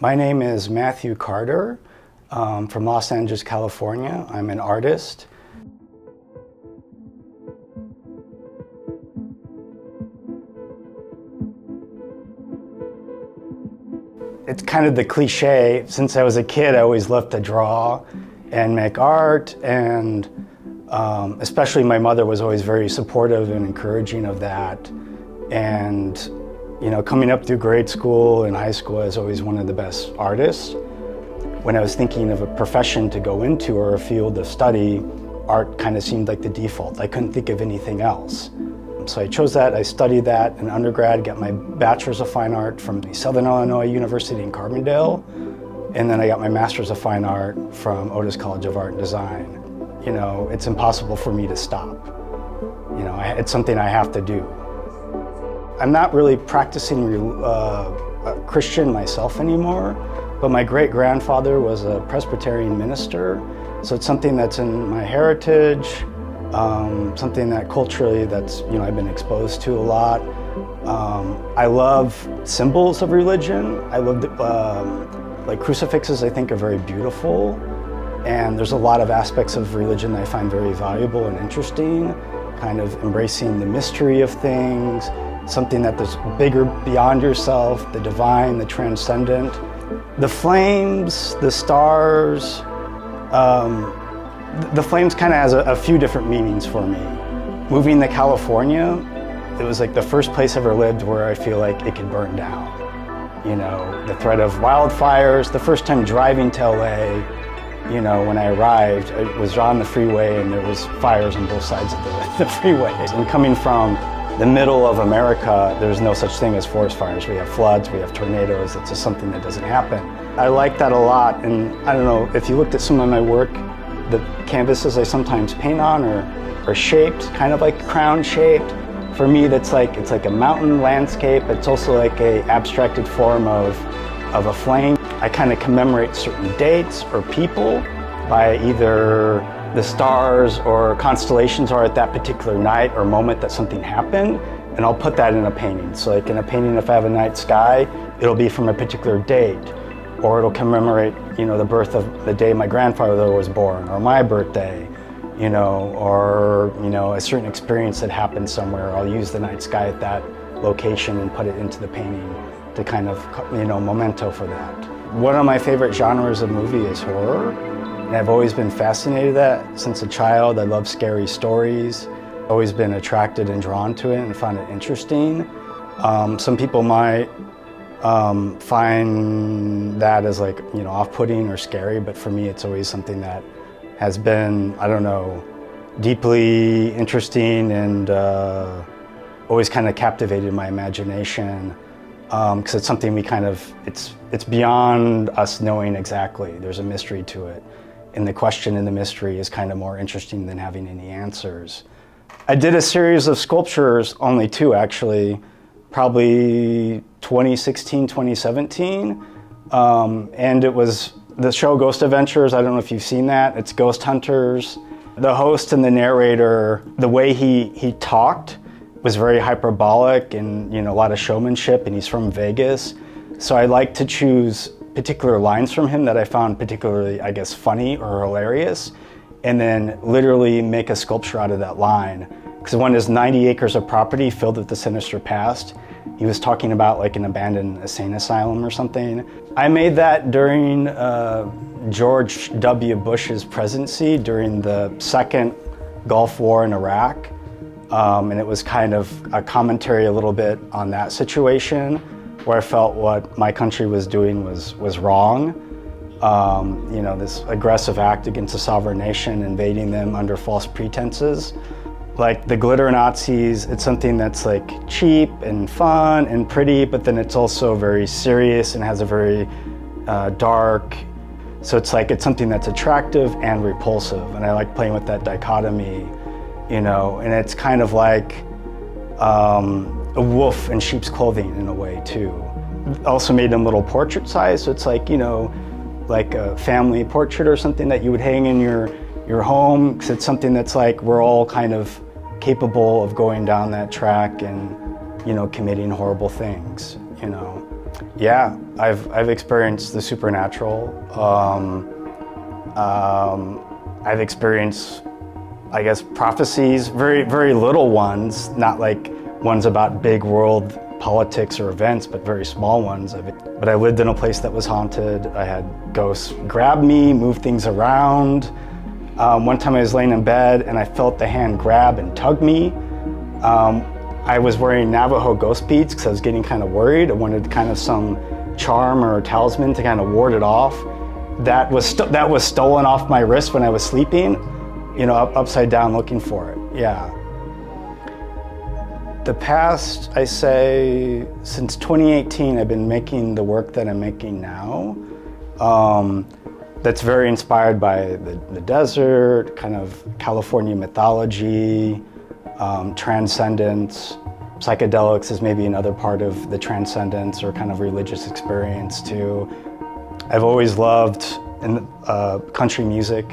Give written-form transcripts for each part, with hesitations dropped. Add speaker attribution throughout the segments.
Speaker 1: My name is Matthew Carter from Los Angeles, California. I'm an artist. It's kind of the cliche. Since I was a kid, I always loved to draw and make art, and especially my mother was always very supportive and encouraging of that. And you know, coming up through grade school and high school, I was always one of the best artists. When I was thinking of a profession to go into or a field of study, art kind of seemed like the default. I couldn't think of anything else. So I chose that. I studied that in undergrad, got my Bachelor's of Fine Art from the Southern Illinois University in Carbondale, and then I got my Master's of Fine Art from Otis College of Art and Design. You know, it's impossible for me to stop. You know, it's something I have to do. I'm not really practicing Christian myself anymore, but my great-grandfather was a Presbyterian minister, so it's something that's in my heritage, something that culturally I've been exposed to a lot. I love symbols of religion. I love like crucifixes. I think are very beautiful, and there's a lot of aspects of religion that I find very valuable and interesting, kind of embracing the mystery of things, something that is bigger beyond yourself, the divine, the transcendent. The flames, the stars, the flames kind of has a few different meanings for me. Moving to California, it was like the first place I ever lived where I feel like it could burn down. You know, the threat of wildfires, the first time driving to LA, you know, when I arrived, I was on the freeway and there was fires on both sides of the freeway. And coming from the middle of America, there's no such thing as forest fires. We have floods, we have tornadoes. It's just something that doesn't happen. I like that a lot, and I don't know, if you looked at some of my work, the canvases I sometimes paint on are shaped, kind of like crown shaped. For me, it's like a mountain landscape. It's also like a abstracted form of a flame. I kind of commemorate certain dates or people by either the stars or constellations are at that particular night or moment that something happened, and I'll put that in a painting. So like in a painting, if I have a night sky, it'll be from a particular date, or it'll commemorate, you know, the birth of the day my grandfather was born, or my birthday, you know, or, you know, a certain experience that happened somewhere. I'll use the night sky at that location and put it into the painting to kind of, you know, memento for that. One of my favorite genres of movie is horror. And I've always been fascinated with that since a child. I love scary stories. Always been attracted and drawn to it and found it interesting. Some people might find that as like, you know, off-putting or scary, but for me it's always something that has been, I don't know, deeply interesting and always kind of captivated my imagination. Because it's something we kind of, it's beyond us knowing exactly. There's a mystery to it. And the question and the mystery is kind of more interesting than having any answers. I did a series of sculptures, only two actually, probably 2016, 2017. And it was the show Ghost Adventures. I don't know if you've seen that. It's ghost hunters. The host and the narrator, the way he talked was very hyperbolic and, you know, a lot of showmanship, and he's from Vegas. So I like to choose particular lines from him that I found particularly, I guess, funny or hilarious, and then literally make a sculpture out of that line. Because one is 90 acres of property filled with the sinister past. He was talking about like an abandoned insane asylum or something. I made that during George W. Bush's presidency during the second Gulf War in Iraq. And it was kind of a commentary a little bit on that situation, where I felt what my country was doing was wrong. You know, this aggressive act against a sovereign nation, invading them under false pretenses. Like the glitter Nazis, it's something that's like cheap and fun and pretty, but then it's also very serious and has a very dark. So it's something that's attractive and repulsive, and I like playing with that dichotomy, you know, and it's kind of like a wolf in sheep's clothing in a way too. Also made them little portrait size, so it's like, you know, like a family portrait or something that you would hang in your home, because it's something that's like we're all kind of capable of going down that track and, you know, committing horrible things, you know. Yeah, I've experienced the supernatural. I've experienced, I guess, prophecies, very little ones, not like ones about big world politics or events, but very small ones. But I lived in a place that was haunted. I had ghosts grab me, move things around. One time I was laying in bed and I felt the hand grab and tug me. I was wearing Navajo ghost beads because I was getting kind of worried. I wanted kind of some charm or talisman to kind of ward it off. That was stolen off my wrist when I was sleeping, you know, upside down looking for it. Yeah. The past, I say, since 2018, I've been making the work that I'm making now. That's very inspired by the desert, kind of California mythology, transcendence. Psychedelics is maybe another part of the transcendence or kind of religious experience too. I've always loved country music.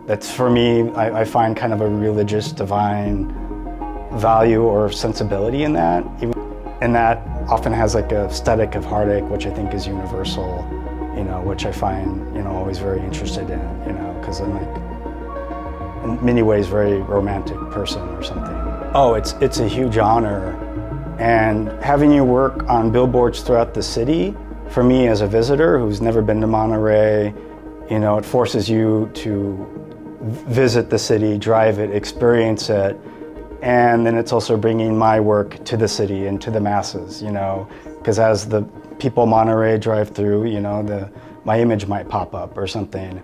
Speaker 1: That's, for me, I find kind of a religious, divine value or sensibility in that. And that often has like a aesthetic of heartache, which I think is universal, you know, which I find, you know, always very interested in, you know, because I'm like, in many ways, very romantic person or something. Oh, it's a huge honor. And having you work on billboards throughout the city, for me as a visitor who's never been to Monterey, you know, it forces you to visit the city, drive it, experience it. And then it's also bringing my work to the city and to the masses, you know, because as the people of Monterey drive through, you know, my image might pop up or something.